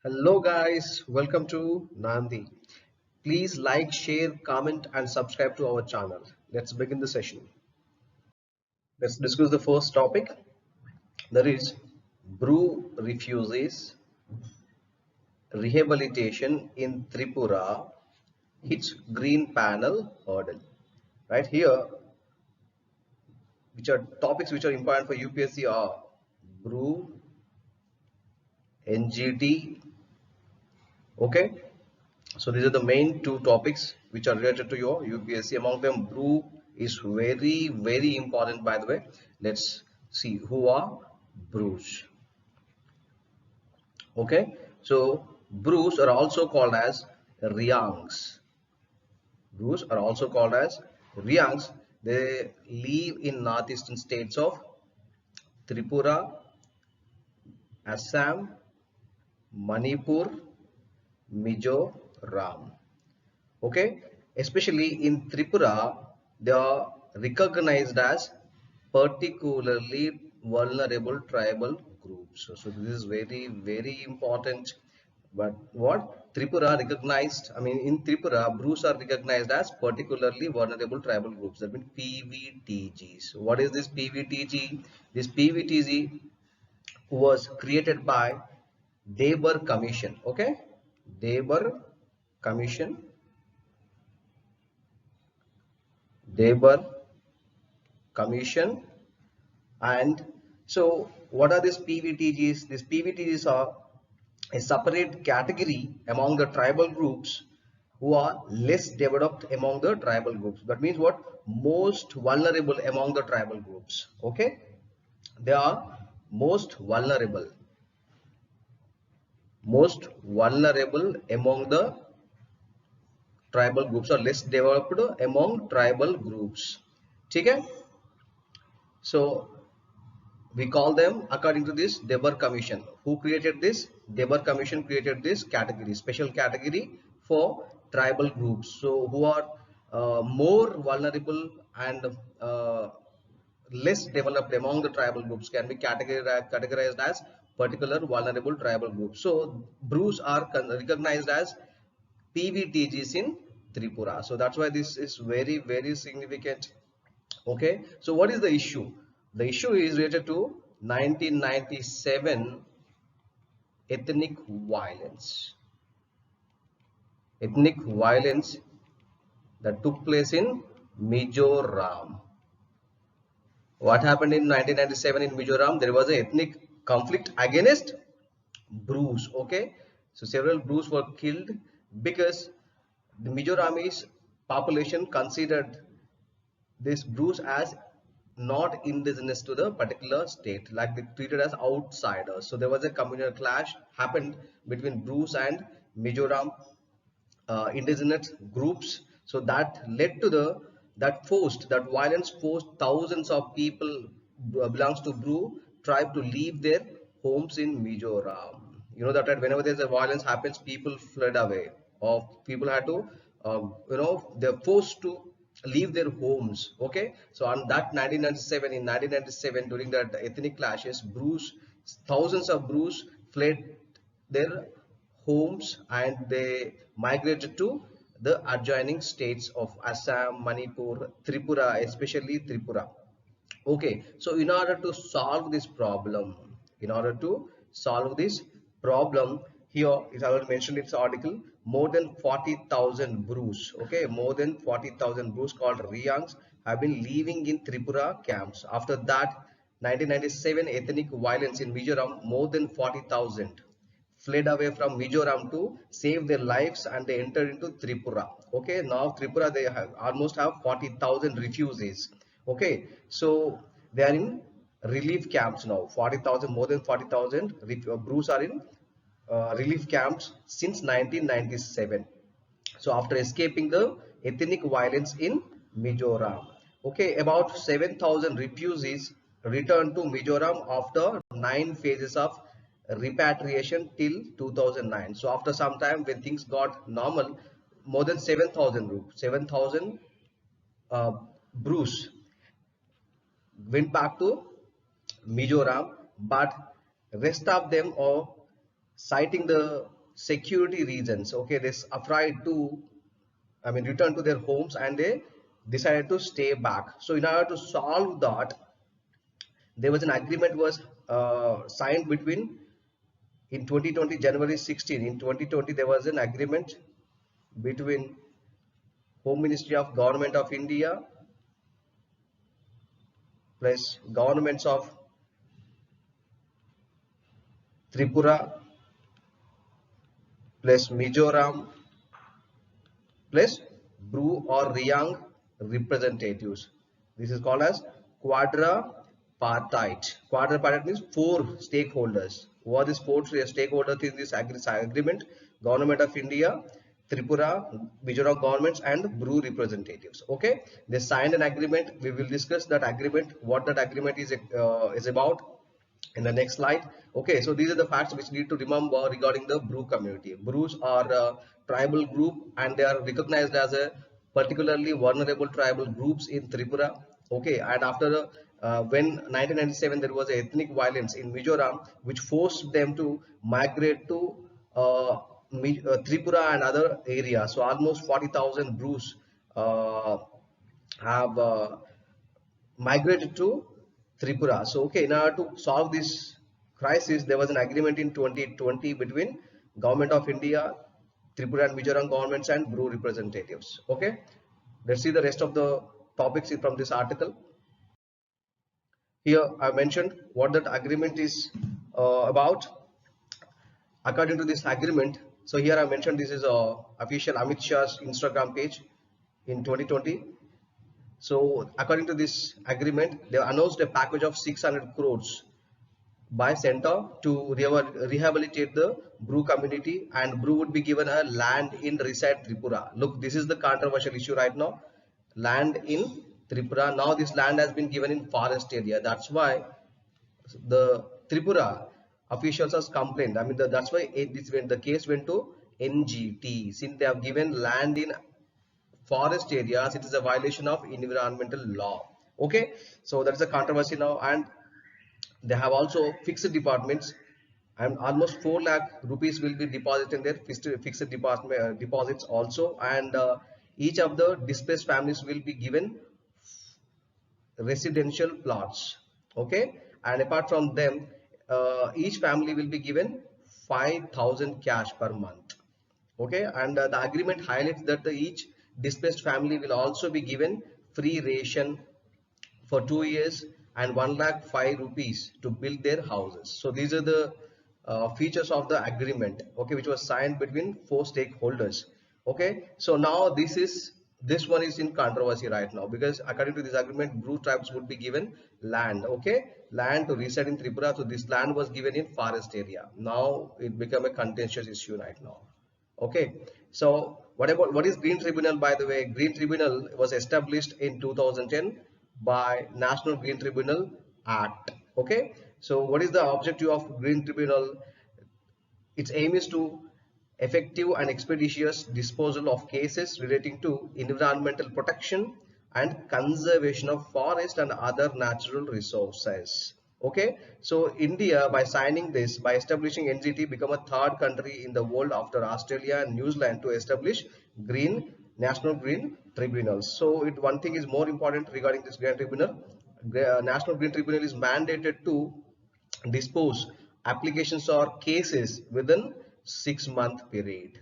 Hello guys, welcome to Nandi. Please like, share, comment and subscribe to our channel. Let's begin the session. Let's discuss the first topic. That is Brew refuses rehabilitation in Tripura hits green panel hurdle. Right here, which are topics which are important for UPSC are Brew, NGT. Okay, so these are the main two topics which are related to your UPSC. Among them, brew is very important, by the way. Let's see who are brews. Okay, so brews are also called as Riangs. Brews are also called as Riangs. They live in northeastern states of Tripura, Assam, Manipur, Mizoram. Okay, especially in Tripura, they are recognized as particularly vulnerable tribal groups. So this is very important. But what Tripura recognized, I mean, in Tripura, Brews are recognized as particularly vulnerable tribal groups. That means PVTGs. What is this PVTG? This PVTG was created by Debar Commission. Okay, Debar Commission, Debar Commission. And so what are these PVTGs? These PVTGs are a separate category among the tribal groups who are less developed among the tribal groups. That means what? Most vulnerable among the tribal groups. Okay, they are most vulnerable among the tribal groups, or less developed among tribal groups. Okay, so we call them according to this Debar Commission. Who created this? Debar Commission created this category, special category for tribal groups. So who are more vulnerable and less developed among the tribal groups can be categorized as particular vulnerable tribal groups. So brews are recognized as PVTGs in Tripura. So that's why this is very significant. Okay, so what is the issue? The issue is related to 1997 ethnic violence. Ethnic violence that took place in Mizoram. What happened in 1997 in Mizoram? There was an ethnic conflict against Brews. Okay, so several Brews were killed because the Mizoramese population considered this Brews as not indigenous to the particular state, like they treated as outsiders. So there was a communal clash happened between Brews and Mizoram indigenous groups. So that led to that violence forced thousands of people belongs to Brew tribe to leave their homes in Mizoram. You know that, right? Whenever there's a violence happens, people fled away, or people had to, they're forced to leave their homes. Okay, so on that 1997, in 1997, during that ethnic clashes, thousands of Brews fled their homes and they migrated to the adjoining states of Assam, Manipur, Tripura, especially Tripura. Okay, so in order to solve this problem, here is I already mentioned its article, more than 40,000 Brews, okay, more than 40,000 Brews called Riangs have been living in Tripura camps. After that, 1997 ethnic violence in Mizoram, more than 40,000 fled away from Mizoram to save their lives and they entered into Tripura. Okay, now Tripura they almost have 40,000 refugees. Okay, so they are in relief camps now. 40,000, more than 40,000 Brews are in relief camps since 1997. So after escaping the ethnic violence in Mizoram. Okay, about 7,000 refugees returned to Mizoram after 9 phases of repatriation till 2009. So after some time when things got normal, more than 7,000 uh, Brews went back to Mizoram, but rest of them are citing the security reasons. Okay, they afraid to, I mean, return to their homes, and they decided to stay back. So in order to solve that, there was an agreement was signed between, in 2020 January 16, in 2020 there was an agreement between Home Ministry of Government of India plus governments of Tripura plus Mizoram plus Bru or Riang representatives. This is called as quadripartite. Quadripartite means four stakeholders. Who are these four stakeholders in this agreement? Government of India, Tripura, Mizoram governments, and Bru representatives. Okay, they signed an agreement. We will discuss that agreement, what that agreement is about, in the next slide. Okay, so these are the facts which you need to remember regarding the Bru community. Brus are a tribal group, and they are recognized as a particularly vulnerable tribal groups in Tripura. Okay, and after when 1997 there was ethnic violence in Mizoram which forced them to migrate to Tripura and other areas. So almost 40,000 Brus have migrated to Tripura. So, okay, in order to solve this crisis, there was an agreement in 2020 between Government of India, Tripura and Mizoram governments, and Bru representatives. Okay, let's see the rest of the topics from this article. Here I mentioned what that agreement is about. According to this agreement, so here I mentioned this is a official Amit Shah's Instagram page in 2020. So according to this agreement, they announced a package of 600 crores by center to rehabilitate the Bru community, and Bru would be given a land in Reside Tripura. Look, this is the controversial issue right now. Land in Tripura. Now this land has been given in forest area. That's why the Tripura officials has complained. I mean, that's why the case went to NGT. Since they have given land in forest areas, it is a violation of environmental law. Okay, so that's a controversy now, and they have also fixed departments, and almost 4 lakh rupees will be deposited in their fixed deposits also, and each of the displaced families will be given residential plots. Okay, and apart from them, each family will be given 5,000 cash per month. Okay, and the agreement highlights that each displaced family will also be given free ration for 2 years and 1,05,000 rupees to build their houses. So these are the features of the agreement, okay, which was signed between four stakeholders. Okay, so now this one is in controversy right now, because according to this agreement, Bru tribes would be given land, okay, land to reside in Tripura. So this land was given in forest area. Now it become a contentious issue right now. Okay, so what is Green Tribunal? By the way, Green Tribunal was established in 2010 by National Green Tribunal Act. Okay, so what is the objective of Green Tribunal? Its aim is to effective and expeditious disposal of cases relating to environmental protection and conservation of forest and other natural resources. Okay, so India, by signing this, by establishing NGT, become a third country in the world after Australia and New Zealand to establish National Green Tribunals. So one thing is more important regarding this Green Tribunal. National Green Tribunal is mandated to dispose applications or cases within 6-month period.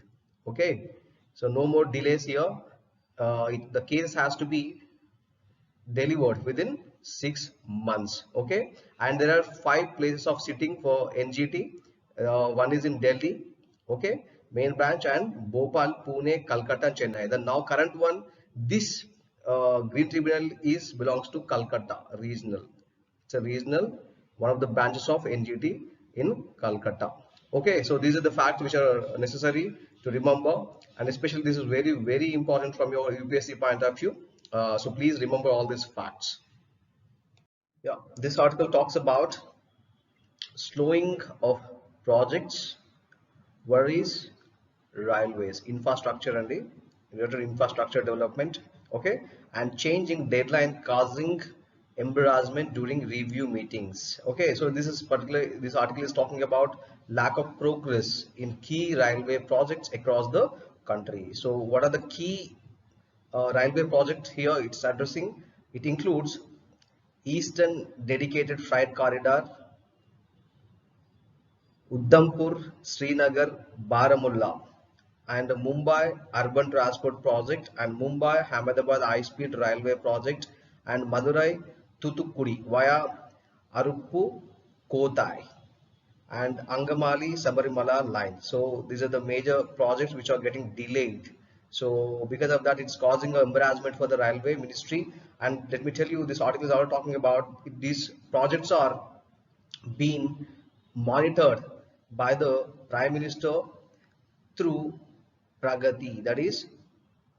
Okay, so no more delays here. The case has to be delivered within 6 months. Okay, and there are 5 places of sitting for NGT. One is in Delhi, okay, main branch, and Bhopal, Pune, Calcutta, Chennai. The now current one, this Green Tribunal belongs to Calcutta regional. It's a regional, one of the branches of NGT in Calcutta. Okay, so these are the facts which are necessary to remember, and especially this is very, very important from your UPSC point of view. So please remember all these facts. Yeah, this article talks about slowing of projects worries railways infrastructure and the related infrastructure development. Okay, and changing deadline causing embarrassment during review meetings. Okay, so this article is talking about lack of progress in key railway projects across the country. So what are the key railway projects here it's addressing? It includes Eastern Dedicated Freight Corridor, Udhampur, Srinagar, Baramulla, and the Mumbai Urban Transport Project, and Mumbai Ahmedabad High Speed Railway Project, and Madurai Thoothukudi via Aruppu Kothai and Angamali Sabarimala line. So these are the major projects which are getting delayed. So because of that, it's causing embarrassment for the railway ministry. And let me tell you, this article is all talking about these projects are being monitored by the Prime Minister through Pragati, that is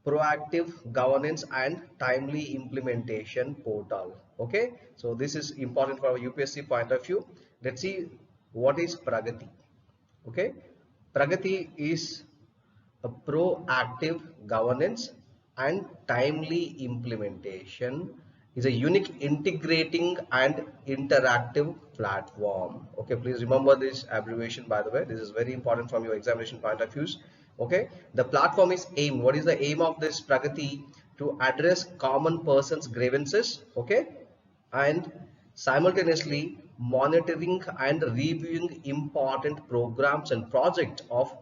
proactive governance and timely implementation portal. Okay, so this is important for our UPSC point of view. Let's see what is Pragati. Okay, Pragati is a proactive governance and timely implementation, is a unique integrating and interactive platform. Okay, please remember this abbreviation, by the way. This is very important from your examination point of views. Okay, the platform is aim. What is the aim of this Pragati? To address common persons grievances, okay, and simultaneously monitoring and reviewing important programs and projects of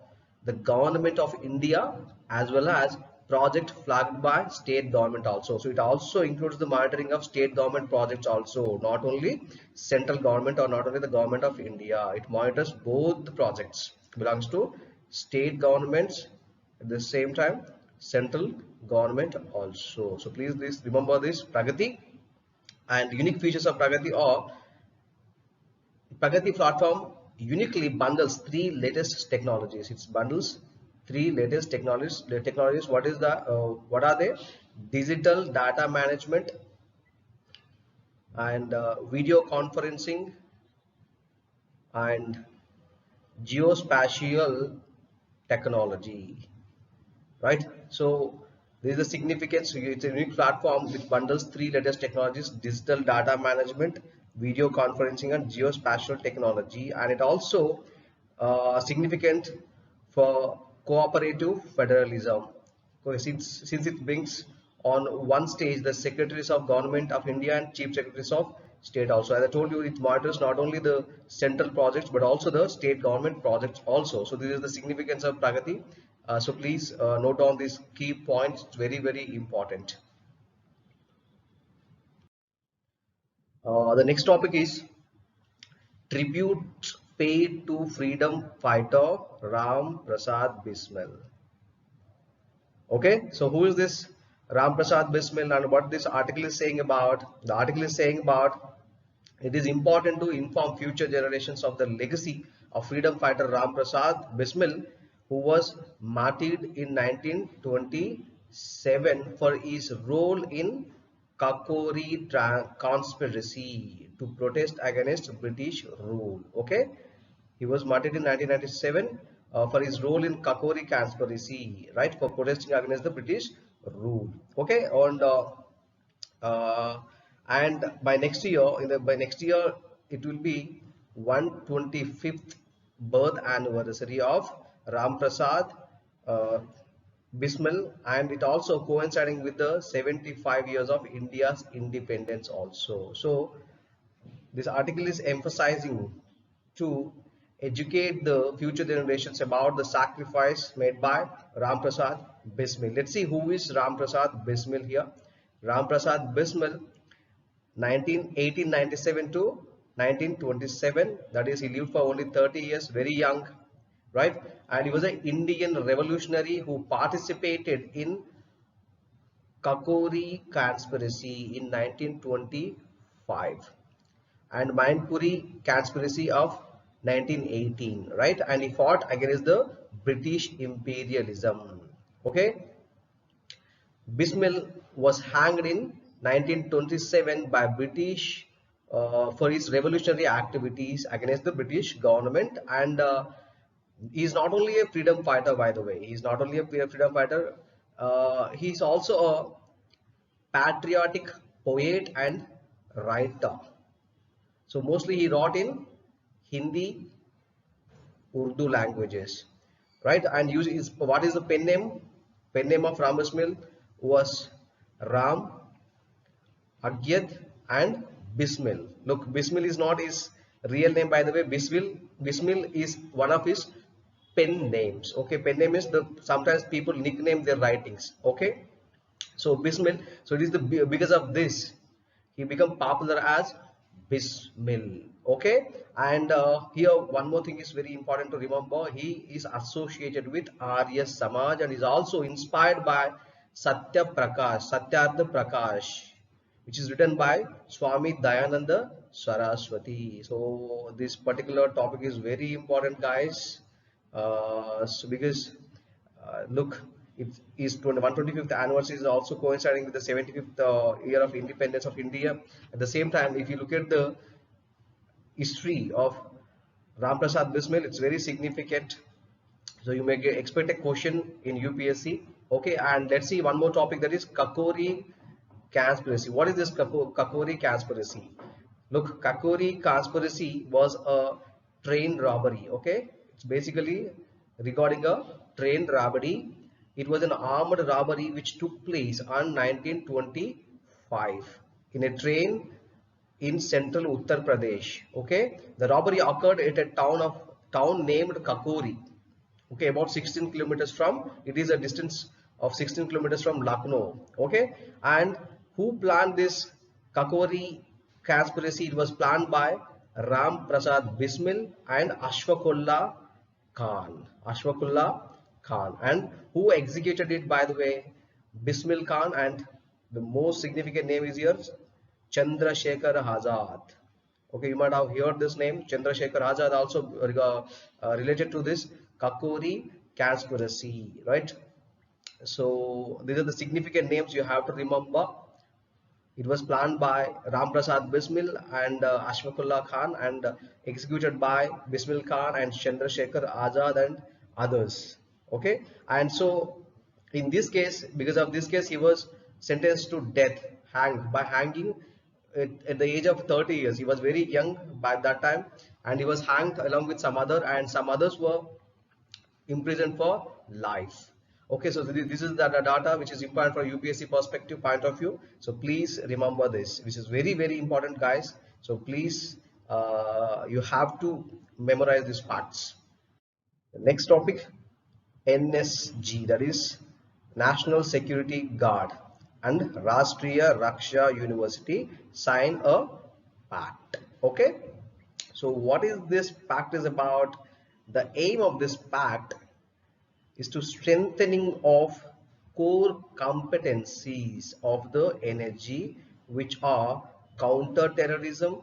the government of India, as well as project flagged by state government also. So it also includes the monitoring of state government projects also, not only central government or not only the government of India. It monitors both the projects, belongs to state governments, at the same time central government also. So please remember this Pragati. And unique features of Pragati are Pragati platform uniquely bundles three latest technologies. It bundles three latest technologies. The technologies, what are they? Digital data management and video conferencing and geospatial technology. Right? So there is a significance. It's a unique platform which bundles three latest technologies: digital data management, video conferencing, and geospatial technology. And it also significant for cooperative federalism. Okay, since it brings on one stage the secretaries of government of India and chief secretaries of state also. As I told you, it monitors not only the central projects but also the state government projects also. So this is the significance of Pragati. So please note down these key points. It's very, very important. The next topic is tribute paid to freedom fighter Ram Prasad Bismil. Okay, so who is this Ram Prasad Bismil and what this article is saying about? The article is saying about it is important to inform future generations of the legacy of freedom fighter Ram Prasad Bismil, who was martyred in 1927 for his role in Kakori conspiracy to protest against British rule. Okay, he was martyred in 1997 for his role in Kakori conspiracy, right, for protesting against the British rule. Okay, uh, and by next year, it will be 125th birth anniversary of Ram Prasad uh, Bismil, and it also coinciding with the 75 years of India's independence also. So this article is emphasizing to educate the future generations about the sacrifice made by Ram Prasad Bismil. Let's see who is Ram Prasad Bismil here. Ram Prasad Bismil, 1897 to 1927. That is, he lived for only 30 years, very young, right? And he was an Indian revolutionary who participated in Kakori conspiracy in 1925 and Mainpuri conspiracy of 1918, right? And he fought against the British imperialism. Okay, Bismil was hanged in 1927 by British for his revolutionary activities against the British government, and he is not only a freedom fighter, by the way. He is not only a freedom fighter. He is also a patriotic poet and writer. So mostly he wrote in Hindi, Urdu languages, right? And use is what is the pen name? Pen name of Ram Bismil was Ram, Agyad, and Bismil. Look, Bismil is not his real name, by the way. Bismil is one of his pen names. Okay, pen name is the sometimes people nickname their writings. Okay, so Bismil. So it is the because of this he become popular as Bismil. Okay, and here one more thing is very important to remember. He is associated with Arya Samaj and is also inspired by Satyartha Prakash, which is written by Swami Dayananda Saraswati. So this particular topic is very important, guys. So because look, it is 125th anniversary is also coinciding with the 75th year of independence of India. At the same time, if you look at the history of Ram Prasad Bismil, it's very significant. So you may expect a question in UPSC. Okay, and let's see one more topic, that is Kakori conspiracy. What is this Kakori conspiracy? Look, Kakori conspiracy was a train robbery. Okay, it's basically regarding a train robbery. It was an armed robbery which took place on 1925 in a train in central Uttar Pradesh. Okay, the robbery occurred at a town named Kakori. Okay, about 16 kilometers from, it is a distance of 16 kilometers from Lucknow. Okay, and who planned this Kakori conspiracy? It was planned by Ram Prasad Bismil and Ashfaqulla Khan, and who executed it, by the way? Bismil Khan, and the most significant name is here Chandrasekhar Azad. Okay, you might have heard this name. Chandrasekhar Azad also related to this Kakori conspiracy, right? So these are the significant names you have to remember. It was planned by Ram Prasad Bismil and Ashfaqulla Khan, and executed by Bismil Khan and Chandrasekhar Azad and others. Okay, and so in this case, because of this case, he was sentenced to death, hanged by hanging at the age of 30 years. He was very young by that time, and he was hanged along with some other, and some others were imprisoned for life. Okay, so this is the data which is important for UPSC perspective point of view. So please remember this, which is very, very important, guys. So please, you have to memorize these facts. The next topic, NSG, that is National Security Guard and Rashtriya Raksha University sign a pact. Okay, so what is this pact is about? The aim of this pact is to strengthening of core competencies of the energy, which are counter terrorism,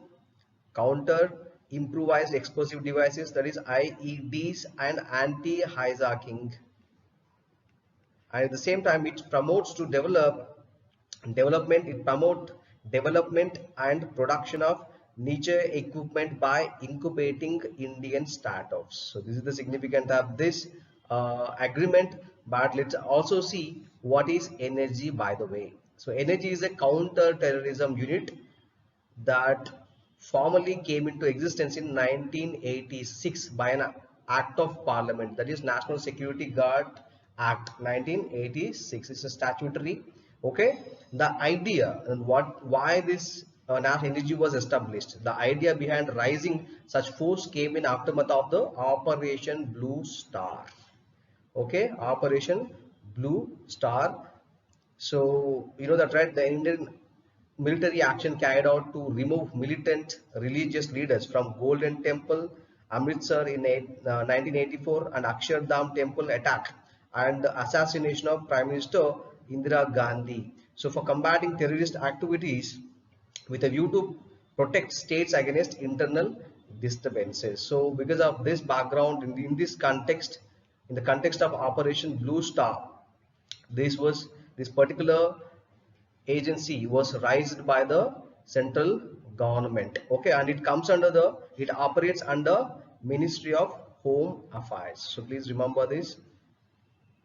counter improvised explosive devices, that is IEDs, and anti-hijacking. And at the same time, it promotes to development and production of niche equipment by incubating Indian startups. So this is the significance of this agreement. But let's also see what is energy, by the way. So energy is a counter terrorism unit that formally came into existence in 1986 by an act of parliament, that is National Security Guard Act 1986. It's a statutory. Okay, the idea and why this national energy was established, the idea behind raising such force came in aftermath of the Operation Blue Star. Okay, Operation Blue Star. So you know that, right? The Indian military action carried out to remove militant religious leaders from Golden Temple, Amritsar in 1984, and Akshardham Temple attack and the assassination of Prime Minister Indira Gandhi. So for combating terrorist activities with a view to protect states against internal disturbances. So because of this background, in this context, in the context of Operation Blue Star, this particular agency was raised by the central government. Okay, and it operates under Ministry of Home Affairs. So please remember this.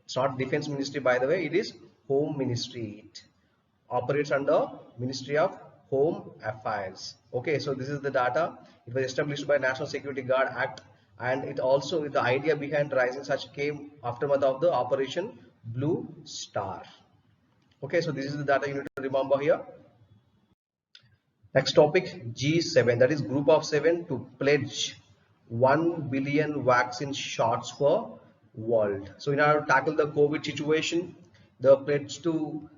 It's not Defense Ministry, by the way, it is Home Ministry. It operates under Ministry of Home Affairs. Okay, so this is the data. It was established by National Security Guard Act, and it also, the idea behind Rising Such came aftermath of the Operation Blue Star. Okay, so this is the data you need to remember here. Next topic, G7, that is group of 7 to pledge 1 billion vaccine shots for world. So in order to tackle the COVID situation, the pledge to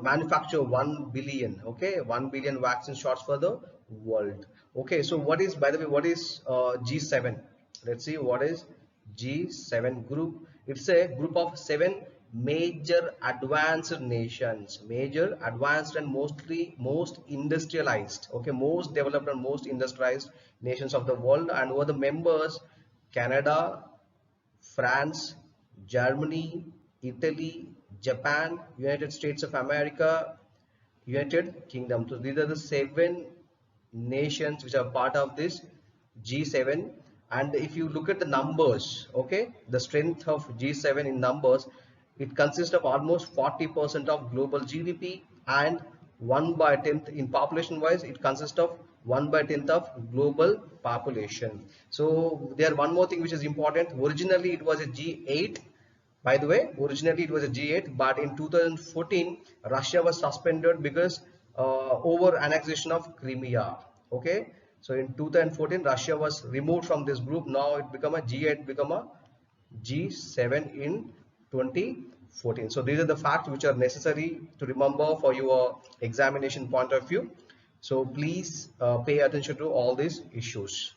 manufacture 1 billion, okay, 1 billion vaccine shots for the world. Okay, so what is, by the way, what is G7? Let's see what is G7 group. It's a group of 7 major advanced nations, major advanced and most industrialized, okay, most developed and most industrialized nations of the world, and were the members Canada, France, Germany, Italy, Japan, United States of America, United Kingdom. So these are the 7 nations which are part of this G7. And if you look at the numbers, okay, the strength of G7 in numbers, it consists of almost 40% of global GDP, and 1/10 in population wise, it consists of 1/10 of global population. So there one more thing which is important. Originally it was a G8. By the way, originally it was a G8, but in 2014, Russia was suspended because over annexation of Crimea. Okay, so in 2014, Russia was removed from this group. Now it become a G8, become a G7 in 2014. So these are the facts which are necessary to remember for your examination point of view. So please pay attention to all these issues.